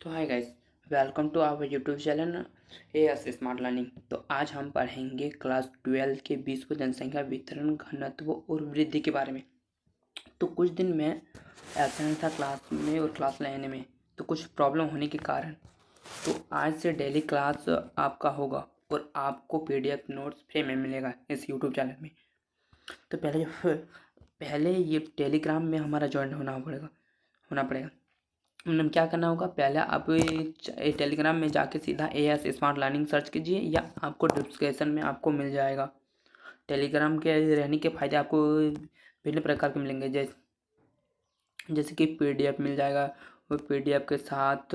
तो hi guys, welcome to our YouTube channel AS smart learning. तो आज हम पढ़ेंगे क्लास 12 के विश्व जनसंख्या वितरण घनत्व और वृद्धि के बारे में। तो कुछ दिन में ऐसा नहीं था क्लास में और क्लास लेने में, तो कुछ प्रॉब्लम होने के कारण तो आज से डेली क्लास आपका होगा और आपको पीडीएफ नोट्स फ्री में मिलेगा इस यूट्यूब चैनल में। तो पहले ये टेलीग्राम में हमारा ज्वाइन होना पड़ेगा। मतलब क्या करना होगा, पहले आप टेलीग्राम में जाके सीधा एएस स्मार्ट लर्निंग सर्च कीजिए या आपको डिस्क्रिप्शन में आपको मिल जाएगा। टेलीग्राम के रहने के फ़ायदे आपको भिन्न प्रकार के मिलेंगे, जैसे कि पीडीएफ मिल जाएगा और पीडीएफ के साथ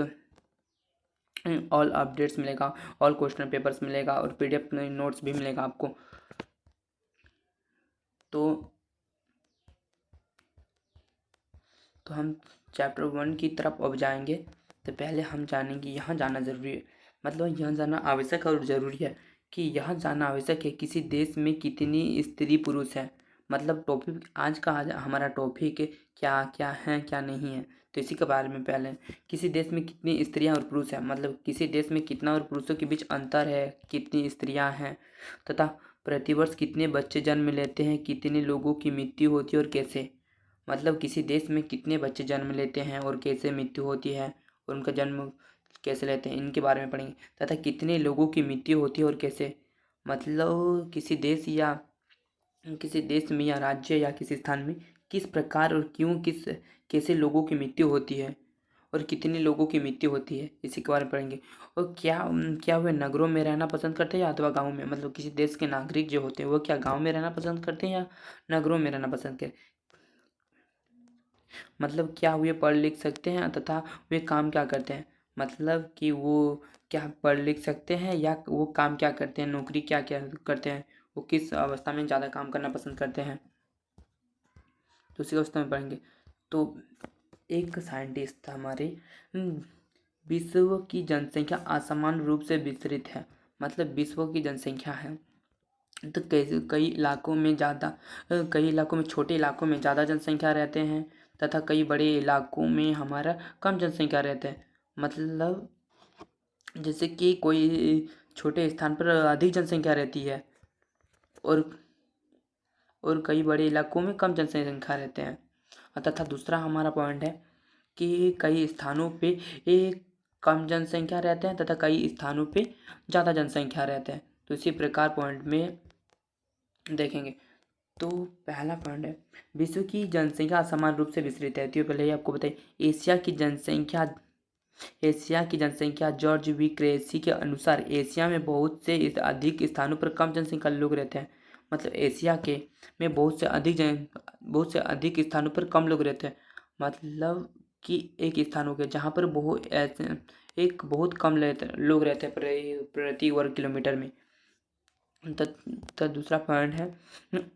ऑल अपडेट्स मिलेगा, ऑल क्वेश्चन पेपर्स मिलेगा और पीडीएफ नोट्स भी मिलेगा आपको। तो हम चैप्टर 1 की तरफ अब जाएंगे। तो पहले हम जानेंगे यहाँ जाना ज़रूरी है, मतलब यहाँ जाना आवश्यक और ज़रूरी है कि यहाँ जाना आवश्यक है किसी देश में कितनी स्त्री पुरुष है। मतलब टॉपिक आज हमारा टॉपिक क्या क्या है क्या नहीं है, तो इसी के बारे में पहले किसी देश में कितनी स्त्रियाँ और पुरुष हैं, मतलब किसी देश में कितना और पुरुषों के बीच अंतर है, कितनी स्त्रियाँ हैं तथा प्रतिवर्ष कितने बच्चे जन्म लेते हैं, कितने लोगों की मृत्यु होती है और कैसे। मतलब किसी देश में कितने बच्चे जन्म लेते हैं और कैसे मृत्यु होती है और उनका जन्म कैसे लेते हैं, इनके बारे में पढ़ेंगे। तथा कितने लोगों की मृत्यु होती है और कैसे, मतलब किसी देश में या राज्य या किसी स्थान में किस प्रकार और क्यों कैसे लोगों की मृत्यु होती है और कितने लोगों की मृत्यु होती है, इसी के बारे में पढ़ेंगे। और क्या वे नगरों में रहना पसंद करते हैं या अथवा गाँव में, मतलब किसी देश के नागरिक जो होते हैं वो क्या गाँव में रहना पसंद करते हैं या नगरों में रहना पसंद करते हैं। मतलब क्या वे पढ़ लिख सकते हैं तथा वे काम क्या करते हैं, मतलब कि वो क्या पढ़ लिख सकते हैं या वो काम क्या करते हैं, नौकरी क्या क्या करते हैं, वो किस अवस्था में ज़्यादा काम करना पसंद करते हैं, तो उसी अवस्था में पढ़ेंगे। तो एक साइंटिस्ट था हमारे, विश्व की जनसंख्या असमान रूप से विस्तृत है। मतलब विश्व की जनसंख्या है तो कई इलाकों में छोटे इलाकों में ज़्यादा जनसंख्या रहते हैं तथा कई बड़े इलाकों में हमारा कम जनसंख्या रहते हैं। मतलब जैसे कि कोई छोटे स्थान पर अधिक जनसंख्या रहती है और कई बड़े इलाकों में कम जनसंख्या रहते हैं। तथा दूसरा हमारा पॉइंट है कि कई स्थानों पे एक कम जनसंख्या रहते हैं तथा कई स्थानों पे ज़्यादा जनसंख्या रहते हैं। तो इसी प्रकार पॉइंट में देखेंगे। तो पहला पॉइंट है विश्व की जनसंख्या असमान रूप से विस्तृत है। तो पहले ही आपको बताइए एशिया की जनसंख्या जॉर्ज वी क्रेसी के अनुसार एशिया में बहुत से अधिक स्थानों पर कम जनसंख्या लोग रहते हैं। मतलब एशिया के में बहुत से अधिक स्थानों पर कम लोग रहते हैं। मतलब कि एक स्थान हो गया जहाँ पर बहुत कम लोग रहते हैं प्रति वर्ग किलोमीटर में। दूसरा पॉइंट है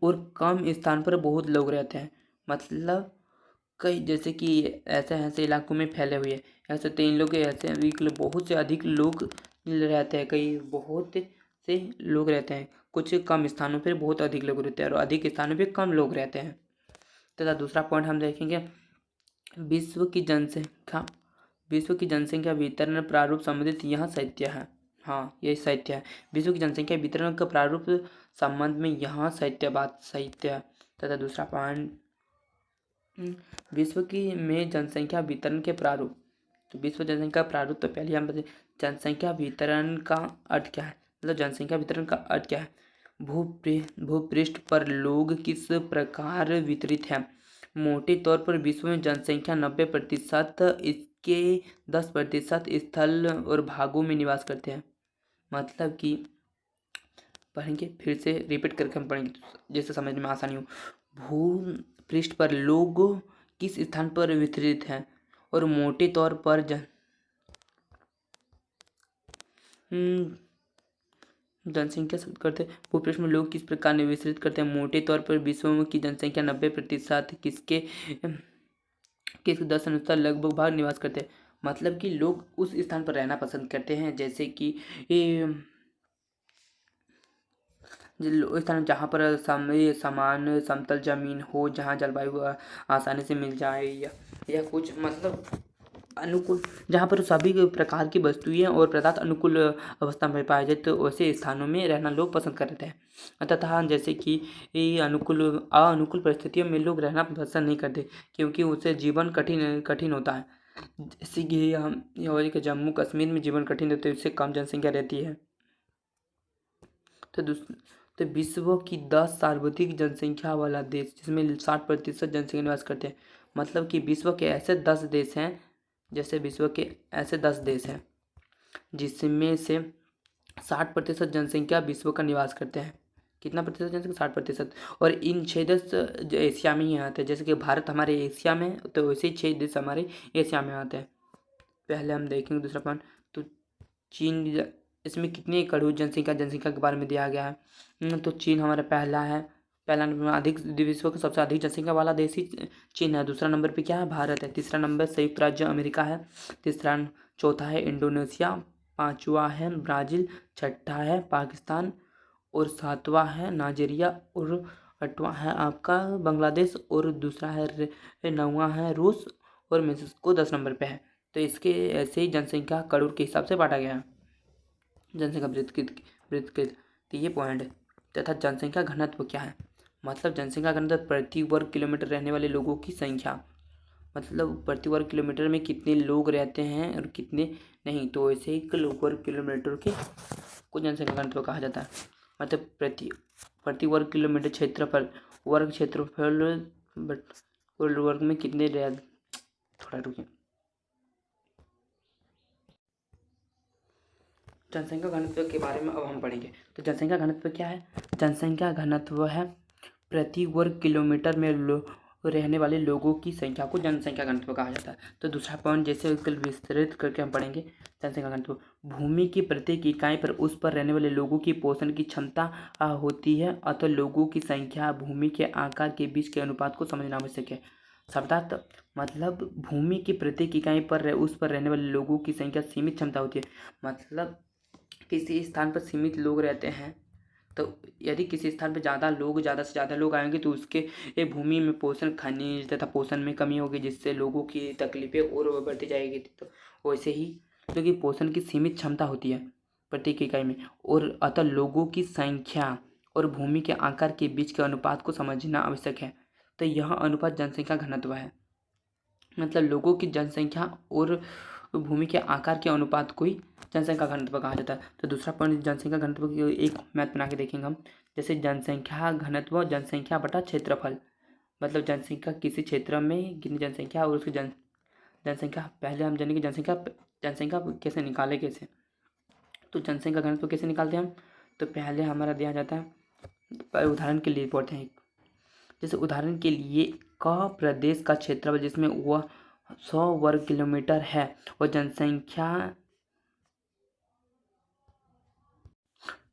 और कम स्थान पर बहुत लोग रहते हैं। मतलब कई जैसे कि ऐसे इलाकों में फैले हुए ऐसे 3 लोग ऐसे बहुत से अधिक लोग रहते हैं, कई बहुत से लोग रहते हैं, कुछ कम स्थानों पर बहुत अधिक लोग रहते हैं और अधिक स्थानों पर कम लोग रहते हैं। तथा दूसरा पॉइंट हम देखेंगे विश्व की जनसंख्या वितरण प्रारूप संबंधित यहाँ साहित्य है। हाँ, ये साहित्य है। विश्व की जनसंख्या वितरण का प्रारूप संबंध में यहाँ साहित्य है। तथा दूसरा पॉइंट विश्व की में जनसंख्या वितरण के प्रारूप। तो विश्व जनसंख्या प्रारूप तो पहले हम बताए जनसंख्या वितरण का अर्थ क्या है। मतलब जनसंख्या वितरण का अर्थ क्या है, भूपृष्ठ पर लोग किस प्रकार वितरित हैं। मोटे तौर पर विश्व में जनसंख्या 90% इसके 10% स्थल और भागों में निवास करते हैं। मतलब कि पढ़ेंगे, फिर से रिपीट करके हम पढ़ेंगे जैसे समझ में आसानी हो। भूपृष्ठ पर लोग किस स्थान पर वितरित हैं और मोटे तौर पर जनसंख्या करते भूपृष्ठ में लोग किस प्रकार विस्तृत करते हैं। मोटे तौर पर विश्व की जनसंख्या 90% किसके 10 अनुसार लगभग भाग निवास करते हैं। मतलब कि लोग उस स्थान पर रहना पसंद करते हैं जैसे कि स्थान जहाँ पर समान समतल जमीन हो, जहाँ जलवायु आसानी से मिल जाए या कुछ मतलब अनुकूल, जहाँ पर सभी प्रकार की वस्तुएं और पदार्थ अनुकूल अवस्था में पाए जाते तो वैसे स्थानों में रहना लोग पसंद करते हैं, तथा जैसे कि अनुकूल परिस्थितियों में लोग रहना पसंद नहीं करते क्योंकि उससे जीवन कठिन कठिन होता है। जैसे कि हम जम्मू कश्मीर में जीवन कठिन होते है, इससे कम जनसंख्या रहती है। तो विश्व की 10 सर्वाधिक जनसंख्या वाला देश जिसमें 60% जनसंख्या निवास करते हैं, मतलब कि विश्व के ऐसे 10 देश हैं, जैसे विश्व के ऐसे 10 देश हैं जिसमें से 60% जनसंख्या विश्व का निवास करते हैं। कितना प्रतिशत जनसंख्या? 60%। और इन 6 देश जो एशिया में ही आते हैं, जैसे कि भारत हमारे एशिया में, तो वैसे ही 6 देश हमारे एशिया में आते हैं। पहले हम देखेंगे दूसरा पॉइंट, तो चीन, इसमें कितनी करोड़ जनसंख्या के बारे में दिया गया है। तो चीन हमारा पहला नंबर, अधिक विश्व का सबसे अधिक जनसंख्या वाला देश ही चीन है। दूसरा नंबर पे क्या है? भारत है। तीसरा नंबर संयुक्त राज्य अमेरिका है। चौथा है इंडोनेशिया। पांचवा है ब्राज़ील। छठा है पाकिस्तान और सातवां है नाइजीरिया और आठवां है आपका बांग्लादेश और दूसरा है नौवां है रूस और मेक्सिको 10 नंबर पे है। तो इसके ऐसे ही जनसंख्या करोड़ के हिसाब से बांटा गया है, जनसंख्या वृत्त। तो ये पॉइंट है। तथा जनसंख्या घनत्व क्या है? मतलब जनसंख्या घनत्व प्रति वर्ग किलोमीटर रहने वाले लोगों की संख्या, मतलब प्रति वर्ग किलोमीटर में कितने लोग रहते हैं और कितने नहीं, तो वैसे ही वर्ग किलोमीटर के को जनसंख्या घनत्व कहा जाता है। मतलब प्रति वर्ग किलोमीटर क्षेत्रफल, वर्ग में कितने थोड़ा रुकिए। जनसंख्या घनत्व के बारे में अब हम पढ़ेंगे। तो जनसंख्या घनत्व क्या है? जनसंख्या घनत्व है प्रति वर्ग किलोमीटर में रहने वाले लोगों की संख्या को जनसंख्या घनत्व कहा जाता है। तो दूसरा पॉइंट जैसे कल विस्तृत करके हम पढ़ेंगे, जनसंख्या घनत्व भूमि की प्रत्येक इकाई पर उस पर रहने वाले लोगों की पोषण की क्षमता होती है, अतः लोगों की संख्या भूमि के आकार के बीच के अनुपात को समझना आवश्यक है। अर्थात मतलब भूमि की प्रत्येक इकाई पर उस पर रहने वाले लोगों की संख्या सीमित क्षमता होती है। मतलब किसी स्थान पर सीमित लोग रहते हैं, तो यदि किसी स्थान पर ज़्यादा से ज़्यादा लोग आएंगे तो उसके भूमि में पोषण, खनिज तथा पोषण में कमी होगी, जिससे लोगों की तकलीफें और बढ़ती जाएगी। तो वैसे ही क्योंकि पोषण की सीमित क्षमता होती है प्रत्येक इकाई में, और अतः लोगों की संख्या और भूमि के आकार के बीच के अनुपात को समझना आवश्यक है। तो यह अनुपात जनसंख्या घनत्व है। मतलब लोगों की जनसंख्या और भूमि के आकार के अनुपात को ही जनसंख्या घनत्व कहा जाता है। तो दूसरा पॉइंट जनसंख्या घनत्व की एक मैथ बना के देखेंगे हम, जैसे जनसंख्या घनत्व जनसंख्या बटा क्षेत्रफल। मतलब जनसंख्या किसी क्षेत्र में कितनी जनसंख्या और उसकी जनसंख्या, पहले हम जानेंगे जनसंख्या कैसे निकाले कैसे। तो जनसंख्या घनत्व कैसे निकालते हैं हम? तो पहले हमारा दिया जाता है, उदाहरण के लिए पढ़ते हैं। जैसे उदाहरण के लिए प्रदेश का क्षेत्रफल जिसमें वह 100 वर्ग किलोमीटर है और जनसंख्या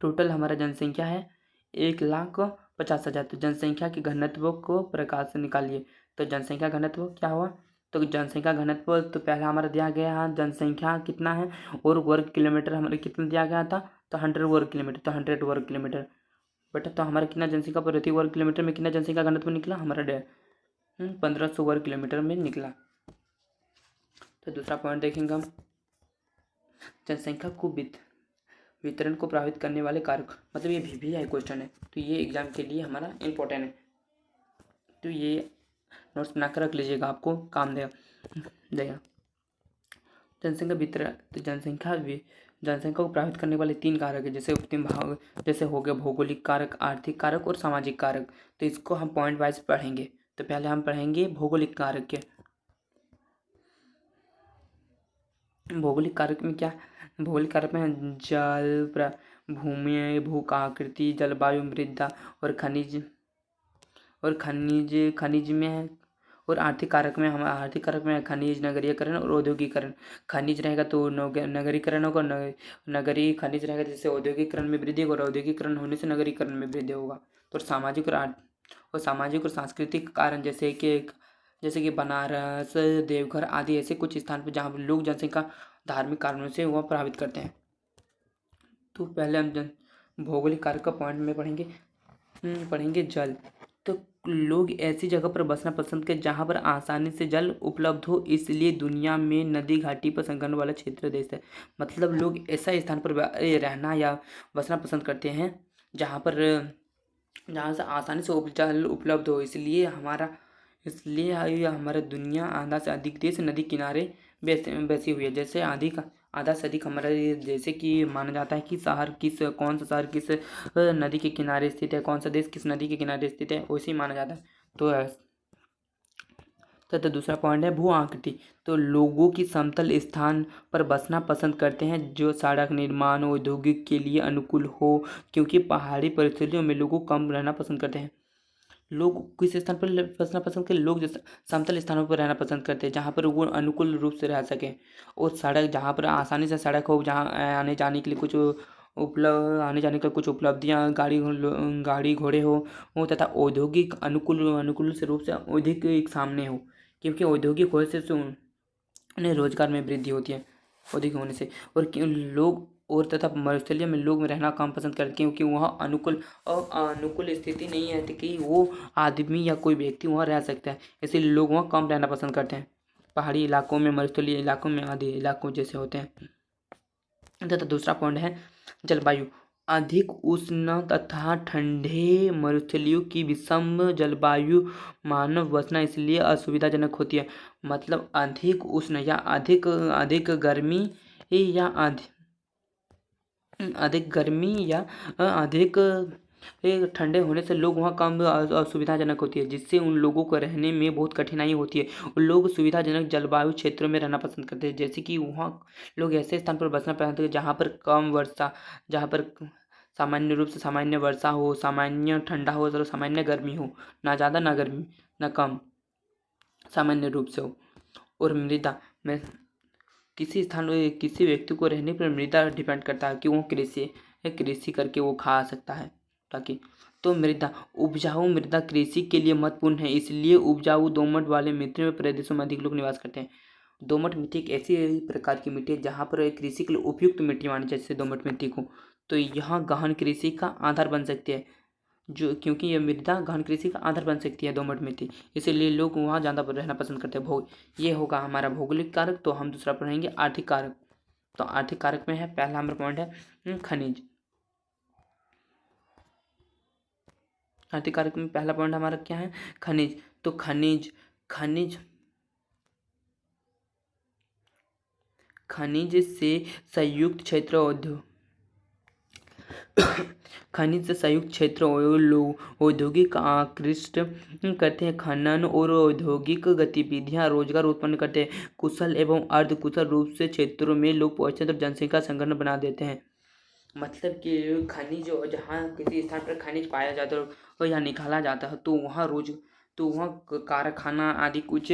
टोटल हमारा जनसंख्या है 1,50,000। तो जनसंख्या के घनत्व को प्रकार से निकालिए। तो जनसंख्या घनत्व क्या हुआ? तो जनसंख्या घनत्व तो पहला हमारा दिया गया है जनसंख्या कितना है और वर्ग किलोमीटर हमारे कितना दिया गया था, तो 100 वर्ग किलोमीटर। तो 100 वर्ग किलोमीटर बटा, तो हमारा कितना जनसंख्या प्रति वर्ग किलोमीटर में कितना जनसंख्या घनत्व निकला हमारा 1500 वर्ग किलोमीटर में निकला। तो दूसरा पॉइंट देखेंगे हम, जनसंख्या को वितरण को प्रभावित करने वाले कारक, मतलब ये भी है क्वेश्चन है, तो ये एग्जाम के लिए हमारा इम्पोर्टेंट है। तो ये नोट्स बनाकर रख लीजिएगा, आपको काम देगा। जनसंख्या वितरण, तो जनसंख्या को प्रभावित करने वाले 3 कारक है, जैसे हो गया भौगोलिक कारक, आर्थिक कारक और सामाजिक कारक। तो इसको हम पॉइंट वाइज पढ़ेंगे। तो पहले हम पढ़ेंगे भौगोलिक कारक के। भौगोलिक कारक में क्या? भौगोलिक कारक में जल, भूमि, भूआकृति, जलवायु, मृदा और खनिज में है। और आर्थिक कारक में खनिज, नगरीकरण और औद्योगिकरण। खनिज रहेगा तो नगरीकरण होगा, नगरीय खनिज रहेगा जैसे औद्योगिकरण में वृद्धि होगा, और औद्योगिकरण होने से नगरीकरण में वृद्धि होगा। तो सामाजिक और सांस्कृतिक कारण जैसे कि बनारस, देवघर आदि ऐसे कुछ स्थान पर जहाँ लोग जनसंख्या धार्मिक कारणों से वह प्रभावित करते हैं। तो पहले हम भौगोलिक कारक का पॉइंट में पढ़ेंगे जल। तो लोग ऐसी जगह पर बसना पसंद करते जहाँ पर आसानी से जल उपलब्ध हो, इसलिए दुनिया में नदी घाटी पर संकट वाला क्षेत्र देश है। मतलब लोग ऐसा स्थान पर रहना या बसना पसंद करते हैं जहाँ से आसानी से जल उपलब्ध हो, इसलिए हमारा दुनिया आधा से अधिक देश नदी किनारे बसी हुई है। जैसे आधा से अधिक हमारा जैसे कि माना जाता है कि कौन सा शहर किस नदी के किनारे स्थित है, कौन सा देश किस नदी के किनारे स्थित है, वैसे ही माना जाता है। तो दूसरा पॉइंट है भू आकृति। तो लोगों की समतल स्थान पर बसना पसंद करते हैं जो सड़क निर्माण औद्योगिक के लिए अनुकूल हो, क्योंकि पहाड़ी परिस्थितियों में लोगों कम रहना पसंद करते हैं। लोग किस स्थान पर बसना पसंद करते, लोग जैसे समतल स्थानों पर रहना पसंद करते हैं जहाँ पर वो अनुकूल रूप से रह सकें, और सड़क जहाँ पर आसानी से सड़क हो, जहाँ आने जाने के लिए कुछ उपलब्धियाँ गाड़ी घोड़े हो तथा औद्योगिक अनुकूल से रूप से औद्योगिक सामने हो, क्योंकि औद्योगिक होने से उन्हें रोजगार में वृद्धि होती है औद्योगिक होने से। और तथा मरुस्थलीय में लोग रहना कम पसंद करते हैं, क्योंकि वहाँ अनुकूल स्थिति नहीं है कि वो आदमी या कोई व्यक्ति वहाँ रह सकता है, इसलिए लोग वहाँ कम रहना पसंद करते हैं। पहाड़ी इलाकों में, मरुस्थलीय इलाकों में, आदि इलाकों जैसे होते हैं। तथा दूसरा पॉइंट है जलवायु। अधिक उष्ण तथा ठंडे मरुस्थलियों की विषम जलवायु मानव बसना इसलिए असुविधाजनक होती है। मतलब अधिक उष्ण या अधिक गर्मी या अधिक ठंडे होने से लोग वहाँ कम असुविधाजनक होती है, जिससे उन लोगों को रहने में बहुत कठिनाई होती है। उन लोग सुविधाजनक जलवायु क्षेत्रों में रहना पसंद करते हैं, जैसे कि वहाँ लोग ऐसे स्थान पर बसना पसंद करते हैं जहाँ पर सामान्य रूप से सामान्य वर्षा हो, सामान्य ठंडा हो, और सामान्य गर्मी हो, ना ज़्यादा ना गर्मी ना कम, सामान्य रूप से हो। और मृदा में किसी व्यक्ति को रहने पर मृदा डिपेंड करता है कि वो कृषि करके वो खा सकता है ताकि। तो उपजाऊ मृदा कृषि के लिए महत्वपूर्ण है, इसलिए उपजाऊ दोमट वाले मिट्टी में प्रदेशों में अधिक लोग निवास करते हैं। दोमट मिट्टी एक ऐसी प्रकार की मिट्टी है जहाँ पर कृषि के लिए उपयुक्त मिट्टी मानी जाती है दोमट मिट्टी को। तो यहाँ गहन कृषि का आधार बन सकती है, क्योंकि यह मृदा गहन कृषि का आधार बन सकती है दोमट मिट्टी, इसीलिए लोग वहाँ ज़्यादा रहना पसंद करते हैं। ये होगा हमारा भौगोलिक कारक। तो हम दूसरा पढ़ेंगे आर्थिक कारक। तो आर्थिक कारक में है पहला हमारा पॉइंट है खनिज। आर्थिक कारक में पहला पॉइंट हमारा क्या है, खनिज। तो खनिज से संयुक्त क्षेत्र औद्योगिक आकृष्ट करते हैं। खनन और औद्योगिक गतिविधियां रोजगार उत्पन्न करते हैं। कुशल एवं अर्धकुशल रूप से क्षेत्रों में लोग पहुंचते और जनसंख्या संगठन बना देते हैं। मतलब कि खनिज, जहाँ किसी स्थान पर खनिज पाया जाता है या निकाला जाता है, तो वहाँ कारखाना आदि कुछ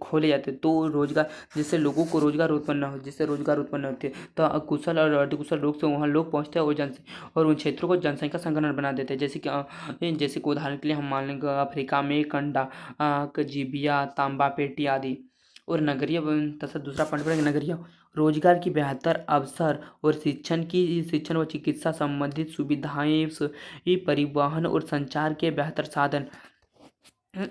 खोले जाते हैं, तो रोजगार, जिससे लोगों को रोजगार उत्पन्न होती है। तो कुशल और अर्धकुशल रूप से वहाँ लोग पहुँचते हैं और उन क्षेत्रों को जनसंख्या संगठन बना देते हैं। जैसे कि उदाहरण के लिए हम मान लेंगे अफ्रीका में कंडा, जीबिया, तांबा पेटी आदि। और नगरीय तथा दूसरा पॉइंट पड़ेगा नगरीय। रोजगार की बेहतर अवसर और शिक्षण व चिकित्सा संबंधित सुविधाएं, परिवहन और संचार के बेहतर साधन,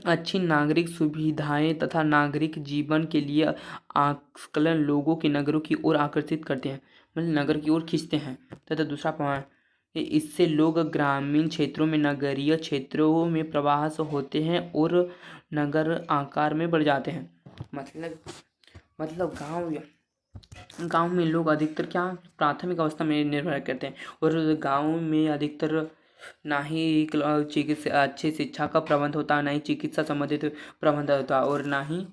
अच्छी नागरिक सुविधाएं तथा नागरिक जीवन के लिए आकलन लोगों के नगरों की ओर आकर्षित करते हैं, मतलब नगर की ओर खींचते हैं। तथा दूसरा पॉइंट, इससे लोग ग्रामीण क्षेत्रों में नगरीय क्षेत्रों में प्रवास होते हैं और नगर आकार में बढ़ जाते हैं। मतलब गांव में लोग अधिकतर क्या प्राथमिक अवस्था में निर्भर करते हैं, और गांव में अधिकतर ना ही अच्छी शिक्षा का प्रबंध होता है, ना ही चिकित्सा संबंधित प्रबंध होता है, और ना ही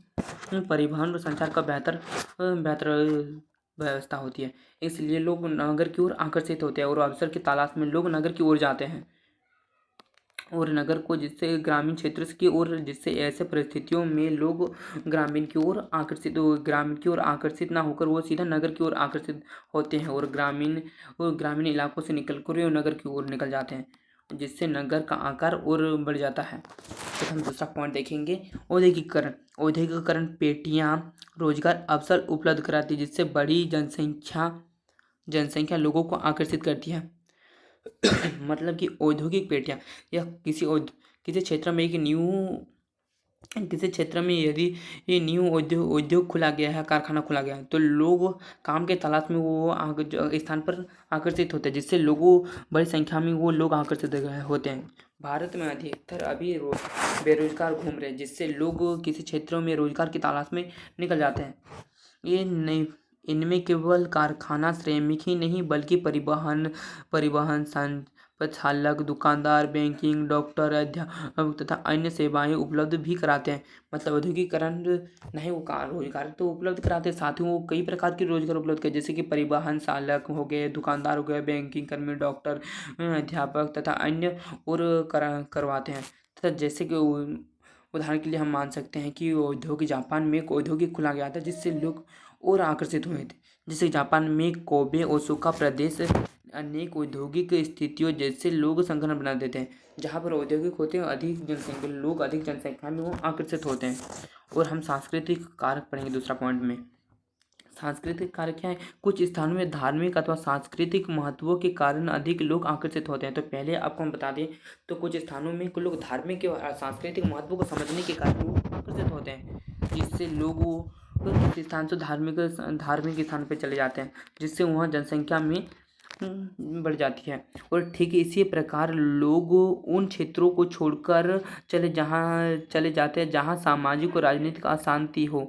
परिवहन और संचार का बेहतर व्यवस्था होती है। इसलिए लोग नगर की ओर आकर्षित होते हैं और अवसर की तलाश में लोग नगर की ओर जाते हैं, और नगर को जिससे ग्रामीण क्षेत्र की ओर, जिससे ऐसे परिस्थितियों में लोग ग्रामीण की ओर आकर्षित ना होकर वो सीधा नगर की ओर आकर्षित होते हैं, और ग्रामीण इलाकों से निकल कर नगर की ओर निकल जाते हैं, जिससे नगर का आकार और बढ़ जाता है। तो हम दूसरा पॉइंट देखेंगे औद्योगिकरण पेटियां रोजगार अवसर उपलब्ध कराती है, जिससे बड़ी जनसंख्या लोगों को आकर्षित करती है। मतलब कि औद्योगिक पेटियां या किसी क्षेत्र में किसी क्षेत्र में यदि ये न्यू उद्योग खुला गया है, कारखाना खुला गया है, तो लोग काम के तलाश में वो स्थान पर आकर्षित होते हैं, जिससे लोगों बड़ी संख्या में वो लोग आकर्षित होते हैं। भारत में अधिकतर अभी बेरोजगार घूम रहे हैं, जिससे लोग किसी क्षेत्रों में रोजगार की तलाश में निकल जाते हैं। ये नहीं, इनमें केवल कारखाना श्रमिक ही नहीं बल्कि परिवहन संचालक, दुकानदार, बैंकिंग, डॉक्टर, अध्यापक तथा अन्य सेवाएं उपलब्ध भी कराते हैं। मतलब औद्योगिकरण नहीं, वो रोजगार तो उपलब्ध कराते हैं, साथ ही वो कई प्रकार के रोजगार उपलब्ध कराते, जैसे कि परिवहन चालक हो गए, दुकानदार हो गए, बैंकिंग कर्मी, डॉक्टर, अध्यापक तथा अन्य और करवाते हैं। तथा जैसे कि उदाहरण के लिए हम मान सकते हैं कि जापान में एक औद्योगिक खुला गया था, जिससे लोग और आकर्षित हुए थे। जैसे जापान में कोबे ओसाका प्रदेश अनेक औद्योगिक स्थितियों जैसे लोग संगठन बना देते हैं, जहाँ पर औद्योगिक होते हैं, अधिक जनसंख्या में वो आकर्षित होते हैं। और हम सांस्कृतिक कारक पढ़ेंगे दूसरा पॉइंट में। सांस्कृतिक कारक क्या है? कुछ स्थानों में धार्मिक अथवा सांस्कृतिक महत्वों के कारण अधिक लोग आकर्षित होते हैं। तो पहले आपको हम बता दें, तो कुछ स्थानों में कुछ लोग धार्मिक और सांस्कृतिक महत्व को समझने के कारण वो आकर्षित होते हैं, जिससे लोग किसी स्थान से धार्मिक स्थान पर चले जाते हैं, जिससे वहाँ जनसंख्या में बढ़ जाती है। और ठीक इसी प्रकार लोग उन क्षेत्रों को छोड़कर चले जाते हैं जहाँ सामाजिक और राजनीतिक अशांति हो।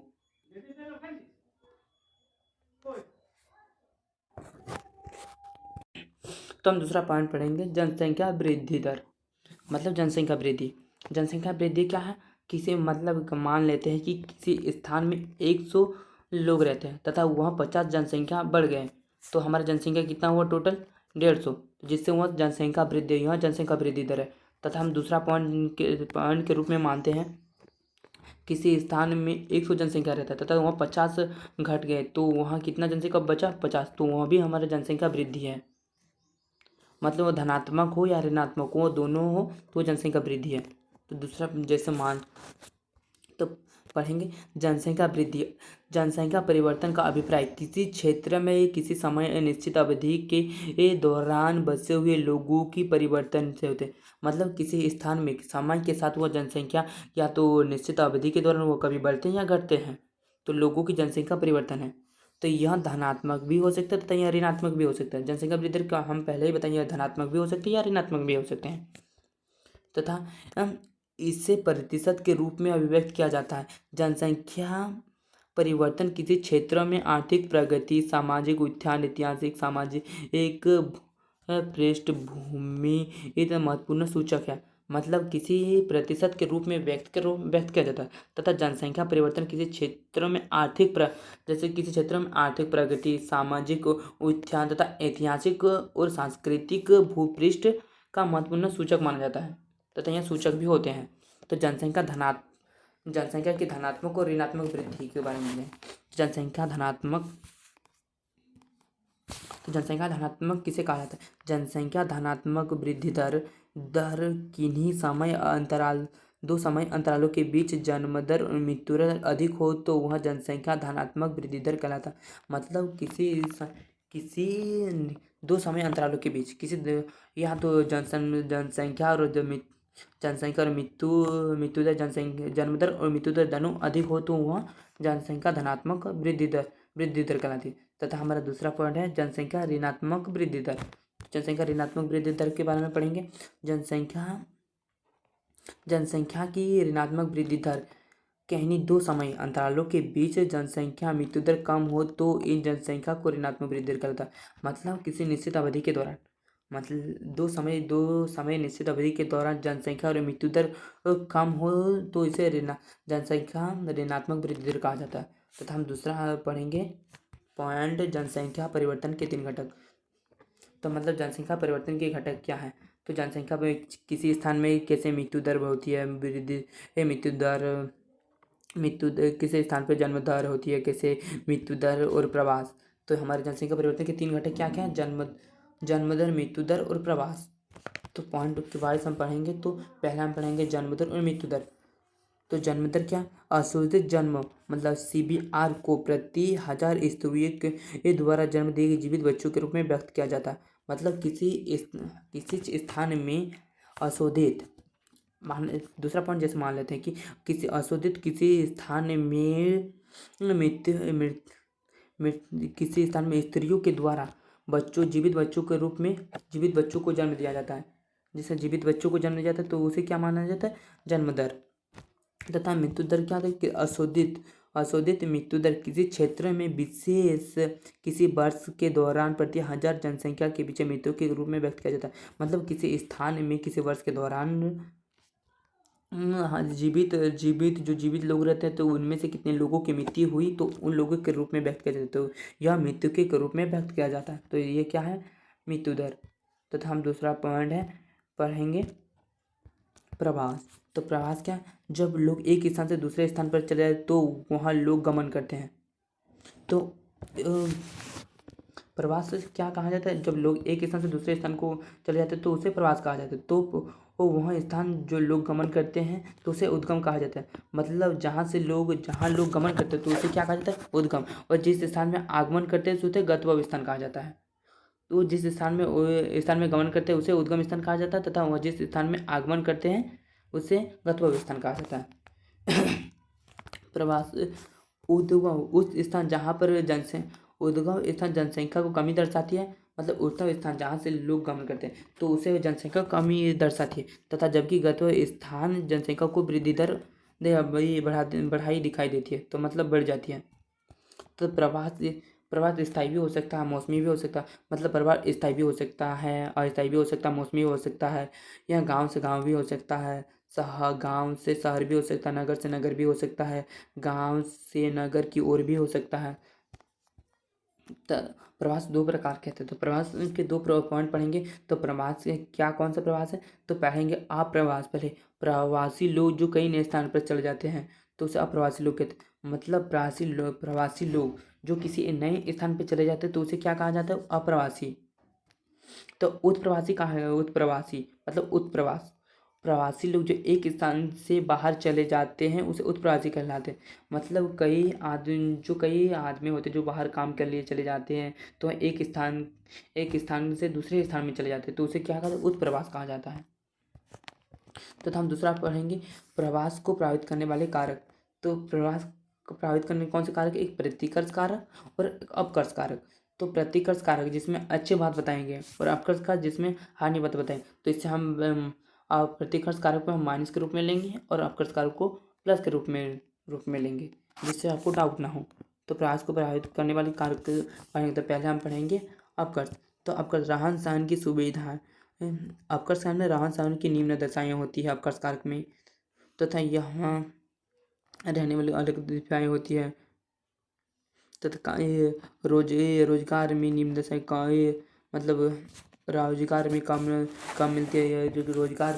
तो हम दूसरा पॉइंट पढ़ेंगे, जनसंख्या वृद्धि दर। मतलब जनसंख्या वृद्धि क्या है? किसी मतलब मान लेते हैं कि किसी स्थान में 100 लोग रहते हैं तथा वहाँ 50 जनसंख्या बढ़ गए, तो हमारा जनसंख्या कितना हुआ टोटल? 150, जिससे वहाँ जनसंख्या वृद्धि दर है। तथा हम दूसरा पॉइंट के रूप में मानते हैं, किसी स्थान में 100 जनसंख्या रहता है तथा वहाँ 50 घट गए, तो वहाँ कितना जनसंख्या बचा? 50, तो वहाँ भी हमारा जनसंख्या वृद्धि है। मतलब वो धनात्मक हो या ऋणात्मक हो, दोनों हो तो जनसंख्या वृद्धि है। तो दूसरा जैसे तो पढ़ेंगे जनसंख्या परिवर्तन का अभिप्राय किसी क्षेत्र में किसी समय निश्चित अवधि के दौरान बसे हुए लोगों की परिवर्तन से होते हैं। मतलब किसी स्थान में समय के साथ वह जनसंख्या या तो निश्चित अवधि के दौरान वो कभी बढ़ते हैं या घटते हैं, तो लोगों की जनसंख्या परिवर्तन है। तो यह धनात्मक भी हो सकता है तथा यह ऋणात्मक भी हो सकता है। जनसंख्या वृद्धि दर का हम पहले ही बताएं, यह धनात्मक भी हो सकती है या ऋणात्मक भी हो सकते हैं। तथा इसे प्रतिशत के रूप में अभिव्यक्त किया जाता है। जनसंख्या परिवर्तन किसी क्षेत्र में आर्थिक प्रगति, सामाजिक उत्थान, ऐतिहासिक सामाजिक पृष्ठभूमि एक महत्वपूर्ण सूचक है। मतलब किसी प्रतिशत के रूप में व्यक्त किया जाता है। तथा जनसंख्या परिवर्तन किसी क्षेत्र में जैसे किसी क्षेत्र में आर्थिक प्रगति, सामाजिक उत्थान तथा ऐतिहासिक और सांस्कृतिक भूपृष्ठ का महत्वपूर्ण सूचक माना जाता है तथा यह सूचक भी होते हैं। तो जनसंख्या की धनात्मक और ऋणात्मक वृद्धि के बारे में जनसंख्या धनात्मक किसे कहा जाता है? जनसंख्या धनात्मक वृद्धि दर किन्हीं दो समय अंतरालों के बीच जन्म दर और मृत्यु दर अधिक हो तो वह जनसंख्या धनात्मक वृद्धि दर कहलाता है। मतलब किसी दो समय अंतरालों के बीच या तो जनसंख्या और मृत्यु दर जन्म दर और मृत्यु दर दोनों अधिक हो तो वह जनसंख्या धनात्मक वृद्धि दर कहलाती है। तथा हमारा दूसरा पॉइंट है जनसंख्या ऋणात्मक वृद्धि दर। जनसंख्या ऋणात्मक वृद्धि दर के बारे में पढ़ेंगे। जनसंख्या की ऋणात्मक वृद्धि दर कहीं दो समय अंतरालों के बीच जनसंख्या मृत्यु दर कम हो तो इन जनसंख्या को ऋणात्मक वृद्धि दर कहलाता है। मतलब किसी निश्चित अवधि के दौरान, मतलब दो समय निश्चित अवधि के दौरान जनसंख्या और मृत्यु दर कम हो तो इसे जनसंख्या ऋणात्मक वृद्धि दर कहा जाता है। तथा हम दूसरा पढ़ेंगे पॉइंट, जनसंख्या परिवर्तन के 3 घटक। तो मतलब जनसंख्या परिवर्तन के घटक क्या है? तो जनसंख्या में किसी स्थान में कैसे मृत्यु दर होती है, किसी स्थान पर जन्म दर होती है, कैसे मृत्यु दर और प्रवास। तो हमारे जनसंख्या परिवर्तन के 3 घटक क्या क्या है? जन्म दर, मृत्यु दर और प्रवास। तो पॉइंट के बारे हम पढ़ेंगे। तो पहला हम पढ़ेंगे जन्म दर और मृत्यु दर। तो जन्म दर क्या? अशोधित जन्म मतलब CBR को प्रति 1000 स्त्रियों के द्वारा जन्म दिए गए जीवित बच्चों के रूप में व्यक्त किया जाता है। मतलब किसी स्थान में अशोधित दूसरा पॉइंट जैसे मान लेते हैं कि किसी अशोधित किसी स्थान में किसी स्थान में स्त्रियों के द्वारा जीवित बच्चों के रूप में जीवित बच्चों को जन्म दिया जाता है। जिसे जीवित बच्चों को जन्म दिया जाता है तो उसे क्या माना जाता है? जन्म दर। तथा मृत्यु दर क्या होता है कि अशोधित मृत्यु दर किसी क्षेत्र में विशेष किसी वर्ष के दौरान प्रति 1000 जनसंख्या के पीछे मृत्यु के रूप में व्यक्त किया जाता है। मतलब किसी स्थान में किसी वर्ष के दौरान हाँ, जीवित लोग रहते हैं तो उनमें से कितने लोगों की मृत्यु हुई तो उन लोगों के रूप में व्यक्त किया जाता है। तो यह मृत्यु के रूप में व्यक्त किया जाता है। तो ये क्या है? मृत्यु दर। तथा हम दूसरा पॉइंट है पढ़ेंगे प्रवास। तो प्रवास क्या है? जब लोग एक स्थान से दूसरे स्थान पर चले जाते तो वहाँ लोग गमन करते हैं। तो प्रवास क्या कहा जाता है? जब लोग एक स्थान से दूसरे स्थान को चले जाते हैं तो उसे प्रवास कहा जाता है। तो वो वह स्थान जो लोग गमन करते हैं तो उसे उद्गम कहा जाता है। मतलब जहाँ लोग गमन करते हैं तो उसे क्या कहा जाता है? उद्गम। और जिस स्थान में आगमन करते हैं तो उसे गंतव्य स्थान कहा जाता है। तो जिस स्थान में गमन करते हैं उसे उद्गम स्थान कहा जाता है तथा वह जिस स्थान में आगमन करते हैं उसे गंतव्य स्थान कहा जाता है। प्रवास उद्गम उस स्थान जहाँ पर उद्गम स्थान जनसंख्या को कमी दर्शाती है। मतलब उद्गम स्थान जहाँ से लोग गमन करते हैं तो उसे जनसंख्या कमी दर्शाती है। तथा जबकि गंतव्य स्थान जनसंख्या को वृद्धि दर बढ़ाई दिखाई देती है। तो मतलब बढ़ जाती है। तो प्रवास स्थायी भी हो सकता है, मौसमी भी हो सकता है। मतलब प्रवास स्थायी भी हो सकता है, अस्थायी भी हो सकता है, मौसमी भी हो सकता है। यह गांव से गांव भी हो सकता है, गांव से शहर भी हो सकता है, नगर से नगर भी हो सकता है, गांव से नगर की ओर भी हो सकता है। प्रवास दो प्रकार के थे। तो प्रवास के दो पॉइंट पढ़ेंगे। तो प्रवास क्या कौन सा प्रवास है? तो पढ़ेंगे अप्रवास। पहले प्रवासी लोग जो कई नए स्थान पर चले जाते हैं तो उसे अप्रवासी लोग कहते हैं। मतलब प्रवासी लोग जो किसी नए स्थान पर चले जाते हैं तो उसे क्या कहा जाता है? अप्रवासी। तो उत्प्रवासी कहाँ है? उत्प्रवासी मतलब उत्प्रवास। प्रवासी लोग जो एक स्थान से बाहर चले जाते हैं उसे उत्प्रवासी कहलाते हैं। मतलब कई आदमी होते हैं जो बाहर काम के लिए चले जाते हैं तो एक स्थान से दूसरे स्थान में चले जाते हैं तो उसे क्या कहते हैं? उत्प्रवास कहा जाता है। तो हम दूसरा पढ़ेंगे प्रवास को प्रभावित करने वाले कारक। तो प्रवास को प्रभावित करने कौन से कारक? एक प्रतिकर्ष कारक और एक अपकर्ष कारक। तो प्रतिकर्ष कारक जिसमें अच्छी बात बताएंगे और अपकर्ष कारक जिसमें हानि बात बताएंगे। तो इससे हम प्रतिकर्ष कारक को हम माइनस के रूप में लेंगे और अपकर्ष कारक को प्लस के रूप में लेंगे जिससे आपको डाउट ना हो। तो प्रवास को प्रभावित करने वाले कारक पढ़ेंगे। तो पहले हम पढ़ेंगे अपकर्ष। तो अपकर्ष रहन सहन की सुविधा। अपकर्ष कारक में रहन सहन की निम्न दशाएं होती है अपकर्ष कारक में। तथा यहाँ रहने वाली अलग दशाएं होती है। तथा रोजगार में निम्न दशाएं का मतलब रोजगार में कम मिलती है। जो रोजगार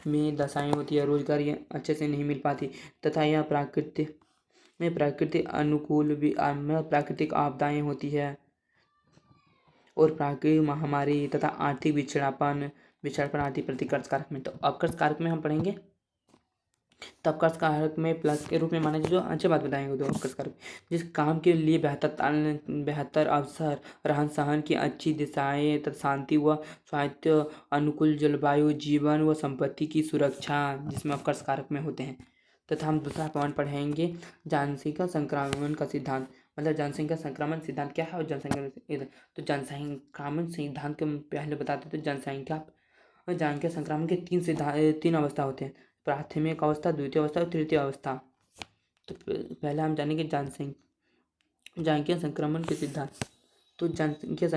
में दशाएं होती है, रोजगार ये अच्छे से नहीं मिल पाती। तथा यह प्राकृतिक अनुकूल भी प्राकृतिक आपदाएं होती है और प्राकृतिक महामारी तथा आर्थिक पिछड़ापन आदि प्रतिकर्ष कारक में। तो अपकर्ष कारक में हम पढ़ेंगे। तो अपकर्ष कारक में प्लस के रूप में माने जो अच्छी बात बताएंगे। तो अपकर्ष कारक जिस काम के लिए बेहतर अवसर, रहन सहन की अच्छी दिशाएं तथा शांति व स्वास्थ्य अनुकूल जलवायु, जीवन व संपत्ति की सुरक्षा जिसमें अपकर्ष कारक में होते हैं। तथा हम दूसरा पॉइंट पढ़ेंगे जनसंख्या संक्रमण का सिद्धांत। मतलब जनसंख्या संक्रमण सिद्धांत क्या है और तो जनसंक्रामण सिद्धांत के पहले बताते थे। जनसंख्या संक्रमण के तीन अवस्था होते हैं। प्राथमिक अवस्था, द्वितीय अवस्था और तृतीय अवस्था। तो पहले हम जानेंगे जनसंख्या संक्रमण के सिद्धांत। तो जनसंख्या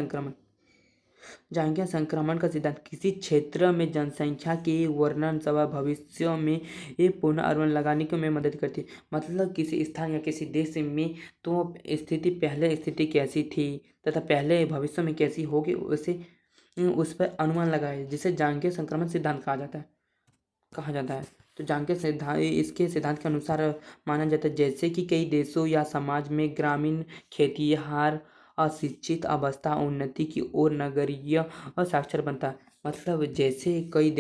संक्रमण का सिद्धांत किसी क्षेत्र में जनसंख्या के वर्णन सवा भविष्य में ये पुनर्वर्ण लगाने में मदद करती है। मतलब किसी स्थान या किसी देश में तो पहले स्थिति कैसी थी तथा पहले भविष्य में कैसी होगी उस पर अनुमान लगाए जिसे जनसंख्या संक्रमण सिद्धांत कहा जाता है। तो इसके सिद्धांत के अनुसार माना जाता है जैसे कि कई देशों या समाज में ग्रामीण खेतिहर अशिक्षित अवस्था उन्नति की ओर नगरीय साक्षर बनता है। मतलब जैसे कई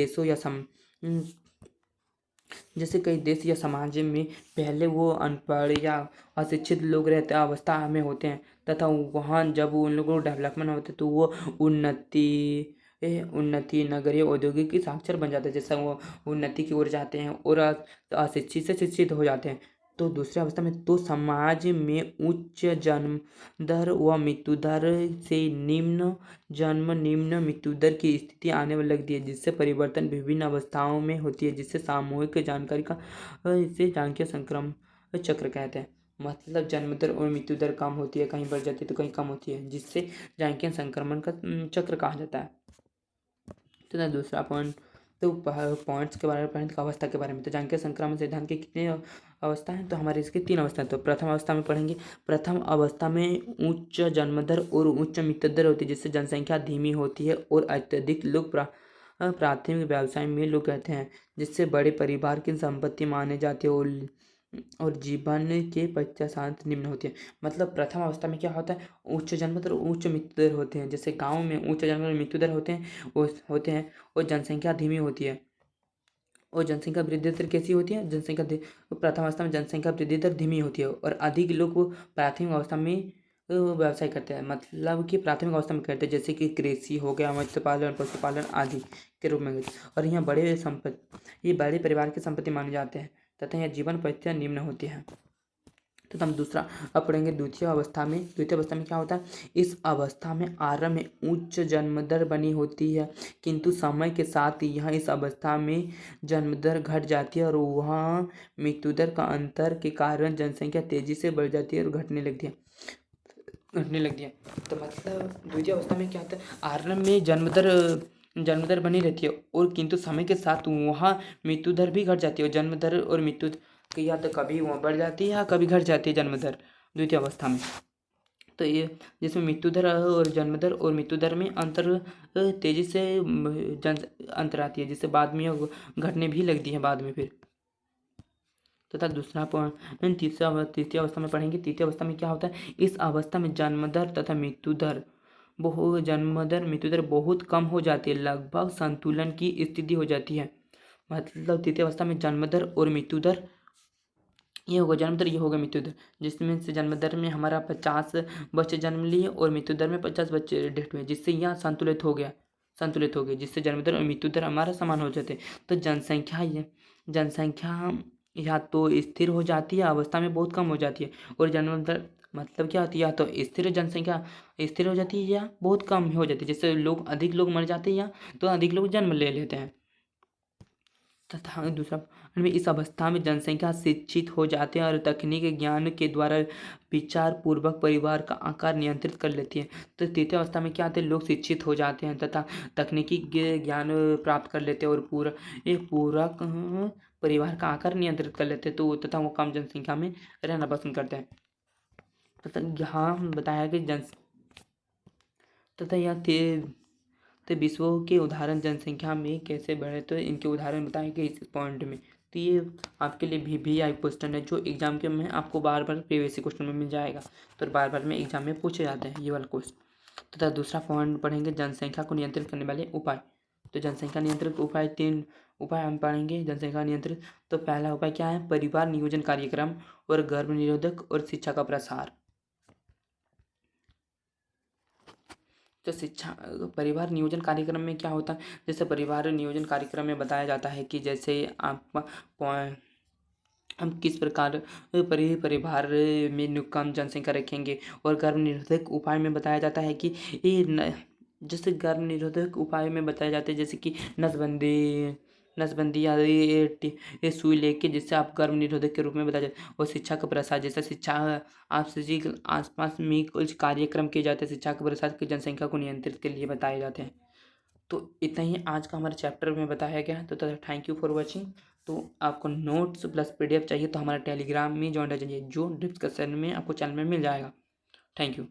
देश या समाज में पहले वो अनपढ़ या अशिक्षित लोग रहते अवस्था में होते हैं तथा वहाँ जब उन लोगों को डेवलपमेंट होते तो वो उन्नति उन्नति, नगरीय, औद्योगिक की साक्षर बन जाते हैं, जैसे वो उन्नति की ओर जाते हैं और अशिक्षित से शिक्षित हो जाते हैं। तो दूसरी अवस्था में तो समाज में उच्च जन्म दर व मृत्यु दर से निम्न मृत्यु दर की स्थिति आने लगती है, जिससे परिवर्तन विभिन्न अवस्थाओं में होती है, जिससे सामूहिक जानकारी का इसे जानकीय संक्रमण चक्र कहते हैं। मतलब जन्म दर और मृत्यु दर कम होती है, कहीं बढ़ जाती है तो कहीं कम होती है, जिससे जानकीय संक्रमण का चक्र कहा जाता है। तो दूसरा पॉइंट, तो पॉइंट्स के बारे में पढ़ें तो अवस्था के बारे में। तो जानकीय संक्रमण सिद्धांत की कितनी अवस्था है, तो हमारे इसकी 3 अवस्था है। तो प्रथम अवस्था में पढ़ेंगे, प्रथम अवस्था में उच्च जन्म दर और उच्च मृत्यु दर होती है, जिससे जनसंख्या धीमी होती है और अत्यधिक लोग प्राथमिक व्यवसाय में लोग कहते हैं, जिससे बड़े परिवार की संपत्ति माने जाती है और जीवन के पश्चात निम्न होती है। मतलब प्रथम अवस्था में क्या होता है, उच्च जन्म दर और उच्च मृत्यु दर होते हैं। जैसे गाँव में उच्च जन्म और मृत्यु दर होते हैं और जनसंख्या धीमी होती है। और जनसंख्या वृद्धि दर कैसी होती है, प्रथम अवस्था में जनसंख्या वृद्धि दर धीमी होती है और अधिक लोग प्राथमिक अवस्था में व्यवसाय करते हैं। मतलब कि प्राथमिक अवस्था में करते हैं, जैसे कि कृषि हो गया, मत्स्य पालन, पशुपालन आदि के रूप में। और यहाँ ये बड़े परिवार की संपत्ति माने जाते हैं तथा यह जीवन परिस्थितियाँ निम्न होती है। तो हम दूसरा अब पढ़ेंगे द्वितीय अवस्था में। द्वितीय अवस्था में क्या होता है, इस अवस्था में आरंभ में उच्च जन्म दर बनी होती है, किंतु समय के साथ यह इस अवस्था में जन्म दर घट जाती है और वहाँ मृत्यु दर का अंतर के कारण जनसंख्या तेजी से बढ़ जाती है और घटने लगती है। तो मतलब द्वितीय अवस्था में क्या होता है, आरंभ में जन्म दर बनी रहती है और किंतु समय के साथ वहाँ मृत्यु दर भी घट जाती है। और जन्म दर और मृत्यु कि या तो कभी वहाँ बढ़ जाती है या कभी घट जाती है जन्म दर द्वितीय अवस्था में। तो ये जिसमें मृत्यु दर और जन्म दर और मृत्यु दर में अंतर तेजी से अंतर आती है, जिससे बाद में घटने भी लगती है बाद में फिर। तथा दूसरा पॉइंट तृतीय अवस्था में पढ़ेंगे। तृतीय अवस्था में क्या होता है, इस अवस्था में जन्म दर तथा मृत्यु दर मृत्यु दर बहुत कम हो जाती है, लगभग संतुलन की स्थिति हो जाती है। मतलब तृतीय अवस्था में जन्म दर और मृत्यु दर ये होगा जन्म दर, ये होगा मृत्यु दर, जिसमें से जन्म दर में हमारा 50 बच्चे जन्म लिए और मृत्यु दर में 50 बच्चे डेथ हुए, जिससे यहाँ संतुलित हो गया, जिससे जन्म दर और मृत्यु दर हमारा समान हो जाते। तो जनसंख्या या तो स्थिर हो जाती है, अवस्था में बहुत कम हो जाती है, और जन्म दर मतलब क्या होती है, या तो स्थिर जनसंख्या स्थिर हो जाती है या बहुत कम हो जाती है, जिससे अधिक लोग मर जाते हैं या तो अधिक लोग जन्म ले लेते हैं। तथा दूसरा में इस अवस्था में जनसंख्या शिक्षित हो जाते हैं और तकनीकी ज्ञान के द्वारा विचार पूर्वक परिवार का आकार नियंत्रित कर लेती है। तो तृतीय अवस्था में क्या होते हैं, लोग शिक्षित हो जाते हैं तथा तकनीकी ज्ञान प्राप्त कर लेते हैं और पूरा परिवार का आकार नियंत्रित कर लेते हैं, तो तथा वो कम जनसंख्या में रहना पसंद करते हैं। तथा यहाँ बताया कि तथा यह तो विश्व के उदाहरण जनसंख्या में कैसे बढ़े, तो इनके उदाहरण बताएंगे इस पॉइंट में। तो ये आपके लिए VVI क्वेश्चन है, जो एग्जाम के में आपको बार बार प्रीवियस क्वेश्चन में मिल जाएगा, तो बार बार में एग्जाम में पूछे जाते हैं ये वाला क्वेश्चन। तथा दूसरा पॉइंट पढ़ेंगे जनसंख्या को नियंत्रित करने वाले उपाय। तो जनसंख्या नियंत्रित उपाय 3 उपाय हम पढ़ेंगे जनसंख्या नियंत्रित। तो पहला उपाय क्या है, परिवार नियोजन कार्यक्रम और गर्भ निरोधक और शिक्षा का प्रसार। तो परिवार नियोजन कार्यक्रम में क्या होता है, जैसे परिवार नियोजन कार्यक्रम में बताया जाता है कि जैसे आप हम किस प्रकार परिवार में कम जनसंख्या रखेंगे, और गर्भ निरोधक उपाय में बताया जाता है कि जैसे गर्भ निरोधक उपाय में बताया जाता है जैसे कि नसबंदी या ये सुई लेके, जिससे आप गर्भ निरोधक के रूप में बताया जाता है। और शिक्षा का प्रसार, जैसे शिक्षा आपसे आसपास में कुछ कार्यक्रम किए जाते हैं शिक्षा के प्रसार की जनसंख्या को नियंत्रित के लिए बताए जाते हैं। तो इतना ही आज का हमारे चैप्टर में बताया गया है। तो थैंक यू फॉर वॉचिंग। तो आपको नोट्स प्लस PDF चाहिए तो हमारा टेलीग्राम में ज्वाइन रह जाइए, जो डिस्क्रिप्शन में आपको चैनल में मिल जाएगा। Thank you.